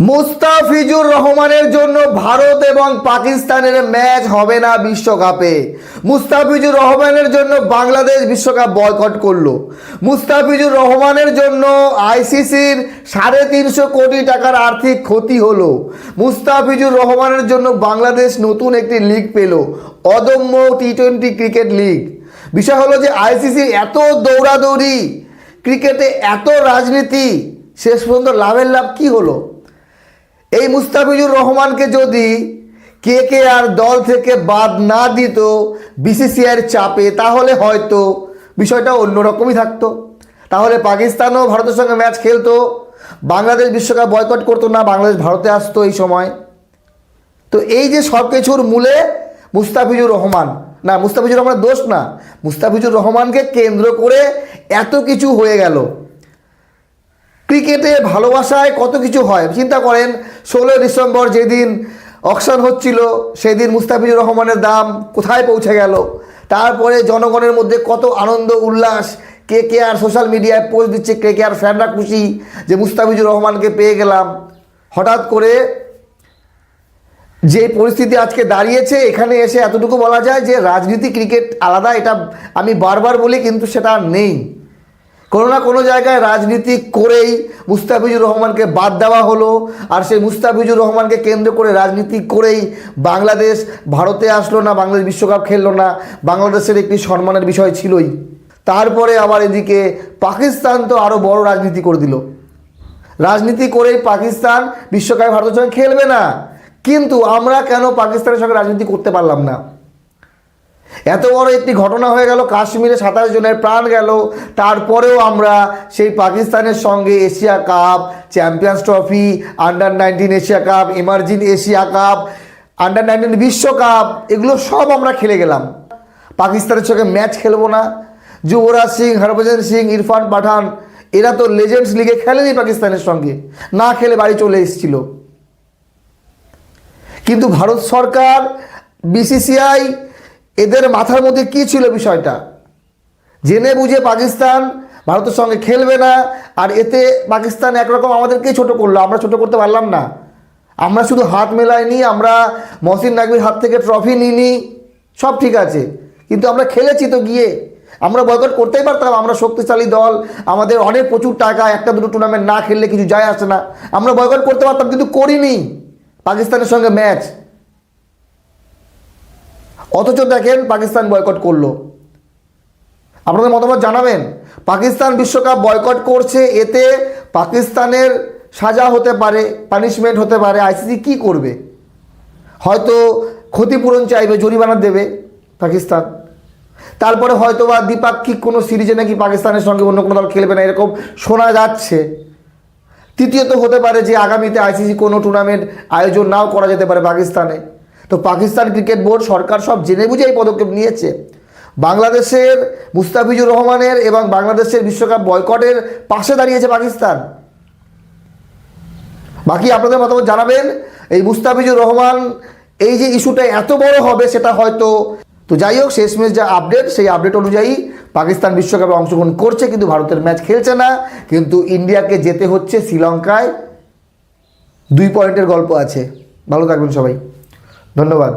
মুস্তাফিজুর রহমানের জন্য ভারত এবং পাকিস্তানের ম্যাচ হবে না বিশ্বকাপে। মুস্তাফিজুর রহমানের জন্য বাংলাদেশ বিশ্বকাপ বয়কট করলো। মুস্তাফিজুর রহমানের জন্য আইসিসির 350 কোটি টাকার আর্থিক ক্ষতি হলো। মুস্তাফিজুর রহমানের জন্য বাংলাদেশ নতুন একটি লিগ পেল, অদম্য টি-20 ক্রিকেট লিগ। বিষয় হলো যে আইসিসির এত দৌড়াদৌড়ি, ক্রিকেটে এত রাজনীতি, শেষ পর্যন্ত লাভের লাভ কি হলো? এই মুস্তাফিজুর রহমানকে যদি কেকেআর দল থেকে বাদ না দিত বিসিসিআইয়ের চাপে, তাহলে হয়তো বিষয়টা অন্যরকমই থাকতো। তাহলে পাকিস্তানও ভারতের সঙ্গে ম্যাচ খেলতো, বাংলাদেশ বিশ্বকাপ বয়কট করতো না, বাংলাদেশ ভারতে আসতো এই সময়। তো এই যে সব কিছুর মূলে মুস্তাফিজুর রহমান, না মুস্তাফিজুর রহমানের দোষ না, মুস্তাফিজুর রহমানকে কেন্দ্র করে এত কিছু হয়ে গেল। ক্রিকেটে ভালোবাসায় কত কিছু হয়, চিন্তা করেন 16 ডিসেম্বর যেদিন অকশন হচ্ছিল, সেদিন মুস্তাফিজুর রহমানের দাম কোথায় পৌঁছে গেল। তারপরে জনগণের মধ্যে কত আনন্দ উল্লাস, কেকেআর সোশ্যাল মিডিয়ায় পোস্ট দিচ্ছে, কেকেআর ফ্যানরা খুশি যে মুস্তাফিজুর রহমানকে পেয়ে গেলাম। হঠাৎ করে যে পরিস্থিতি আজকে দাঁড়িয়েছে, এখানে এসে এতটুকু বলা যায় যে রাজনীতি ক্রিকেট আলাদা, এটা আমি বারবার বলি, কিন্তু সেটা আর নেই। কোনো না কোনো জায়গায় রাজনীতি করেই মুস্তাফিজুর রহমানকে বাদ দেওয়া হলো, আর সেই মুস্তাফিজুর রহমানকে কেন্দ্র করে রাজনীতি করেই বাংলাদেশ ভারতে আসলো না, বাংলাদেশ বিশ্বকাপ খেললো না। বাংলাদেশের একটি সম্মানের বিষয় ছিলই। তারপরে আবার এদিকে পাকিস্তান তো আরও বড় রাজনীতি করে দিল। রাজনীতি করেই পাকিস্তান বিশ্বকাপে ভারতের সঙ্গে খেলবে না, কিন্তু আমরা কেন পাকিস্তানের সঙ্গে রাজনীতি করতে পারলাম না? এত বড় একটি ঘটনা হয়ে গেল, কাশ্মীরে 27 জনের প্রাণ গেল, তারপরেও আমরা সেই পাকিস্তানের সঙ্গে Asia Cup, Champions Trophy, under nineteen Asia Cup, emerging Asia Cup, under nineteen বিশ্বকাপ, এগুলো সব আমরা খেলে গেলাম। পাকিস্তানের সঙ্গে ম্যাচ খেলবো না? যুবরাজ সিং, হরভজন সিং, ইরফান পাঠান, এরা তো লেজেন্ডস লিগে খেলেনি পাকিস্তানের সঙ্গে, না খেলে বাড়ি চলে এসেছিল। কিন্তু ভারত সরকার, বিসিসিআই, এদের মাথার মধ্যে কি ছিল বিষয়টা? জেনে বুঝে পাকিস্তান ভারতের সঙ্গে খেলবে না, আর এতে পাকিস্তান একরকম আমাদেরকেই ছোট করলো, আমরা ছোট করতে পারলাম না। আমরা শুধু হাত মেলাইনি, আমরা মহসিন নাকভির হাত থেকে ট্রফি নিইনি, সব ঠিক আছে, কিন্তু আমরা খেলেছি তো গিয়ে। আমরা বয়কট করতেই পারতাম, আমরা শক্তিশালী দল, আমাদের অনেক প্রচুর টাকা, একটা দুটো টুর্নামেন্ট না খেললে কিছু যায় আসে না, আমরা বয়কট করতে পারতাম, কিন্তু করিনি পাকিস্তানের সঙ্গে ম্যাচ। অথচ দেখেন পাকিস্তান বয়কট করলো। আপনাদের মতামত জানাবেন। পাকিস্তান বিশ্বকাপ বয়কট করছে, এতে পাকিস্তানের সাজা হতে পারে, পানিশমেন্ট হতে পারে। আইসিসি কি করবে? হয়তো ক্ষতিপূরণ চাইবে, জরিমানা দেবে পাকিস্তান। তারপরে হয়তো বা দ্বিপাক্ষিক কোনো সিরিজে নাকি পাকিস্তানের সঙ্গে অন্য কোনো দল খেলবে না, এরকম শোনা যাচ্ছে। তৃতীয়ত হতে পারে যে আগামীতে আইসিসি কোনো টুর্নামেন্ট আয়োজন নাও করা যেতে পারে পাকিস্তানে। তো পাকিস্তান ক্রিকেট বোর্ড, সরকার সব জেনে বুঝে এই পদক্ষেপ নিয়েছে। বাংলাদেশের মুস্তাফিজুর রহমানের এবং বাংলাদেশের বিশ্বকাপ বয়কটের পাশে দাঁড়িয়েছে পাকিস্তান। বাকি আপনাদের মতামত জানাবেন। এই মুস্তাফিজুর রহমান, এই যে ইস্যুটা এত বড় হবে সেটা হয়তো, তো যাই হোক, শেষমেশ যা আপডেট, সেই আপডেট অনুযায়ী পাকিস্তান বিশ্বকাপে অংশগ্রহণ করছে, কিন্তু ভারতের ম্যাচ খেলছে না। কিন্তু ইন্ডিয়াকে যেতে হচ্ছে শ্রীলঙ্কায়, 2 পয়েন্টের গল্প আছে। ভালো থাকবেন সবাই, ধন্যবাদ।